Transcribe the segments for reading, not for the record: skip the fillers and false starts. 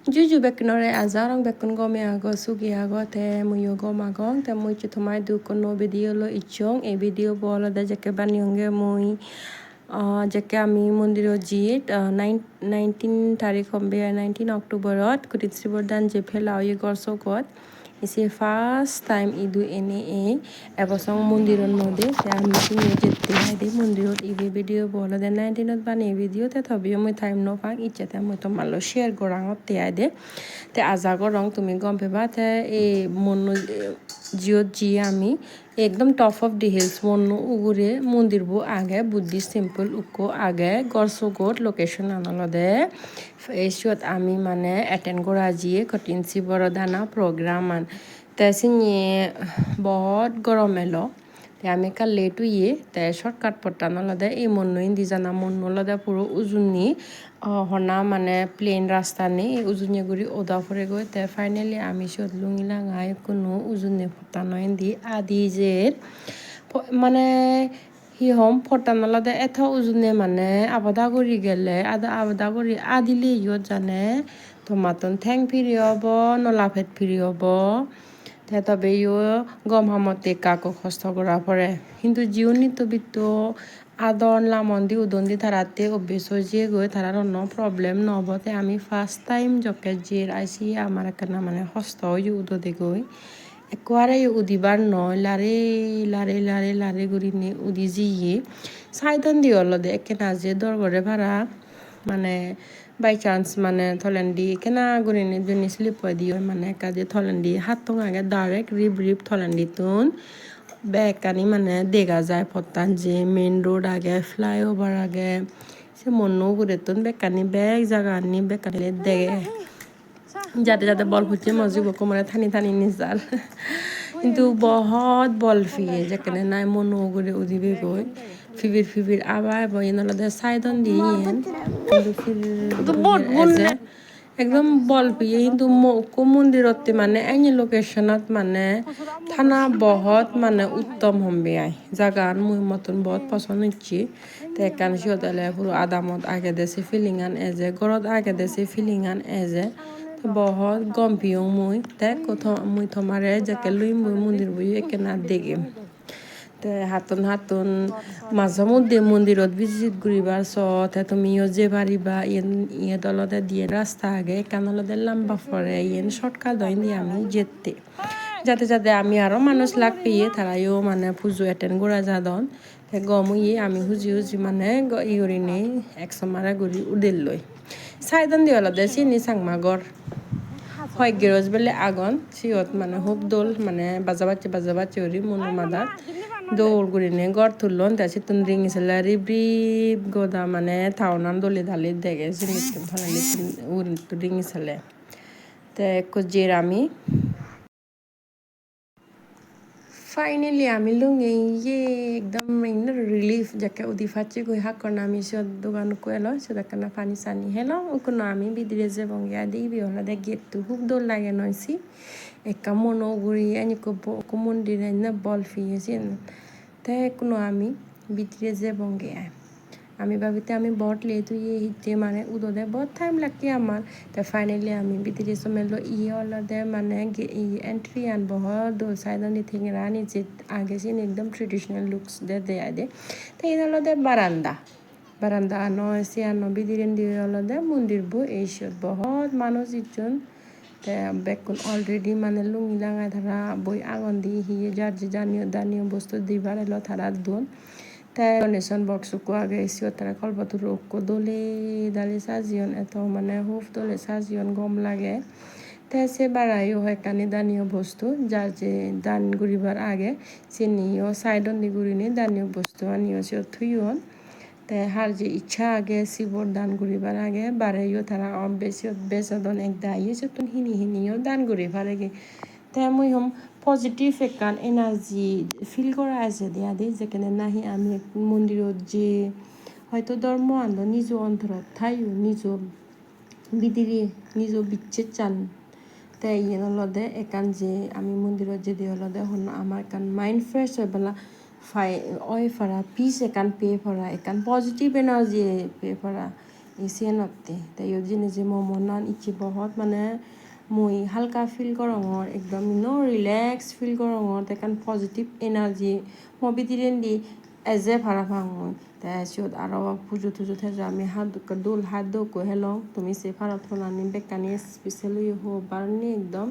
Juju bekunore azarong bekun gome ago sugi ago te muyo gom agong te mui chitomai du kono video lo ichong e video bolo da jake banyonge mui jake ami mondiro jit 19 tarik hombe 19 Octoberot kutit sribordan je phela oye gorsogot isi first time idu ene ebosong mondiron mode te ami tinge jette haide mondirot ibe video bolo de 19 bani video te thobio mui time no pang ichete mui tomalo share gorangot te aide te azago rong tumi gom peba te e monu জিওত জি আমি একদম top of the hills Monno উগুরে মন্দির বু আগে Buddhist temple উকো আগে গরসোগোট location আনলদে এসিয়ত আমি মানে attend করা জিয়ে কঠিনসি বড় দানা প্রোগ্রাম আন তেসিনি বহুত গরম এলো তে আমি কাল লেট হইয়ে তে শর্টকাট পড়তাম লদে এই মন্নু ইন্দি জানা মন্নু লদে পুরো উজুনি হনা মানে প্লেন রাস্তা নেই উজুনে গুড়ি ওদা ফরে গই তে ফাইনালি আমি সদ লুঙিলা গাই কোনো উজুনে ফটানো ইন্দি আদি যে মানে হি হম ফটানো লদে এথ উজুনে মানে আবাদা করি গেলে আবাদা করি আদিলে ইয়ত জানে তোমাতন ঠেং ফিরি হব নলাফেট ফিরি হব তবে ইও গম হামতে কাকো কষ্ট করা পড়ে কিন্তু জিওনি তো বিত্ত আদন লামন্দি উদন্দি তারাতে অভ্যেস যে গই তারার অন্য প্রবলেম নবতে আমি ফার্স্ট টাইম জকে জির আইসি আমার একটা মানে হস্ত উদদে গই একবারে উদিবার নয় লারে লারে লারে লারে গুড়ি উদি জিয়ে সাইদন দিয়ে অলদে একে নাজে দরগরে ভাড়া মানে বাই চান্স মানে থলেন্ডি কেনা গুরিনি দুনি স্লিপ দিও মানে কাজে থলেন্ডি হাত তো আগে ডাইরেক্ট রিব থলেন্ডি তুন বেকানি মানে দেখা যায় পত্তান যে মেন রোড আগে ফ্লাইওভার আগে সে মনো করে তুন বেকানি বেগ জায়গা আনি বেকানি দেখে যাতে যাতে বল ফুটছে মজিব কোমরে থানি নিজাল কিন্তু বহুত বল ফিয়ে যেখানে নাই মনো করে উদিবে গই ফিবির আবার বই নলদে সাইদন দিয়ে কিন্তু ফির একদম বল পিয়ে কিন্তু মন্দিরতে মানে এনে লোকেশনত মানে থানা বহুত মানে উত্তম হম্বে আই জাগান মুই মতন বহুত পছন্দ হচ্ছি তো একান সিওতলে পুরো আদামত আগে দেশে ফিলিং আন এজে গরত আগে দেশে ফিলিং আন এজে বহুত গম্পিও মুই তে কোথাও মুই থমারে যাকে লুই মুই মন্দির বই একে না দেখে তে হাতন মাঝে মধ্যে মন্দিরত ভিজিট করিবার সতে তুমিও যে পারিবা ইয়ে দলতে দিয়ে রাস্তা আগে কানলতে লম্বা পরে ইয়েন শর্টকাট দইন দিয়ে আমি যেতে যাতে আমি আরো মানুষ লাগ পেয়ে তারাইও মানে পুজো অ্যাটেন্ড করা যাদন গমুই আমি হুজি মানে ইউরি নেই একশো মারা গুড়ি উদেল লই সাইদন দিয়ে অলদে চিনি সাংমাগর হয় গেরজ বেলে আগন সিয়ত মানে হুব দোল মানে বাজা বাচ্চা ওরি মনো মাদার দৌড় গুড়িনে গড় তুলন তাছে তুন রিঙিছিলে রিব গোদা মানে থাওনান দলি ধালি দেখে সিনিতুন ফলালি উড়ি তো রিঙিছিলে তে কুজির আমি ফাইনালি আমি লুঙে ইয়ে একদম রিলিফ যাকে উদি ফাচ্ছি গই হাকর আমি সে দোকান কুয়েলো সে দেখানা পানি সানি হেলো কোনো আমি বিদিরে যে বঙ্গিয়া দিই বিহলা দে গেট তো খুব দোল লাগে নয়সি একা মনো গুড়ি এনি কো মন্দিরে না বল ফিয়েছি তে কোনো আমি বিদিরে যে বঙ্গিয়া আমি ভাবিতে আমি বট লেট হয়ে হিতে মানে উদোদে বহুত টাইম লাগে আমার তো ফাইনালি আমি বিদিরে সমেলো ইয়ে অলদে মানে এন্ট্রি আন বহুত দোল সাইডন দি থেকে রানি যে আগে সিন একদম ট্রেডিশনাল লুকস দেয়া দে তো এই অলদে বারান্দা আনো বিদিরেন দিয়ে অলদে মন্দির বো এইসব বহুত মানুষ ইজন তে বেকুন অলরেডি মানে লুঙ্গি লাগায় তারা বই আঙন দিয়ে হিয়ে যার যে দানীয় বস্তু দিবার এলো তারা দোন তাই ডোনেশন বক্স কো আগে এসিও তারা কলপাতুর কো দলে দালে সাজিয়ন এত মানে হুফ দলে সাজিয়ন গম লাগে তাই সে বাড়াইও হয় কানি দানীয় বস্তু যার যে দান গুড়িবার আগে সে নিয়েও সাইডন দি গুড়িনি দানীয় বস্তু আনিও সে থুইন তাই হার যে ইচ্ছা আগে শিবর দান গুড়িবার আগে বাড়াইও তারা বেশদন এক দাইয়ে সে তুন হিনিও দান গুড়ি পারে তাই মুই হম পজিটিভ একান এনার্জি ফিল করা আছে দিয়া দিই যেখানে নাহি আমি মন্দিরত যে হয়তো ধর্ম আনন্দ নিজ অন্তরত থাইও নিজ বিদিরে নিজ বিচ্ছেদ চান তাই ইয়ে লদে একান যে আমি মন্দিরত যে দিয়ে লদে হন আমার কান মাইন্ড ফ্রেশ হয় বেলা অয় ফরা পিস একান পে ফরা একান পজিটিভ এনার্জি পে ফরা इसे नत्ते ते यो जिनिस मोमो नान इchi बहुत माने मुई हल्का फील करंगor एकदम नो रिलैक्स फील करंगor te kan positive energy mo bidirendi eje parapang mui te siot aro pujo tujo tejo ami dul hat do ko helong tumi se parot honani bekkani specially ho barni একদম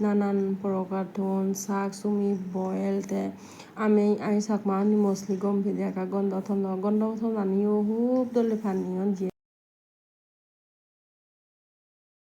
নানান প্রকার ধন শাক Sumi boil তে আমি শাক মানি মছলি গম ভেদিয়াকা গন্ধ থন আনিও হুব দলে ফানিয়ন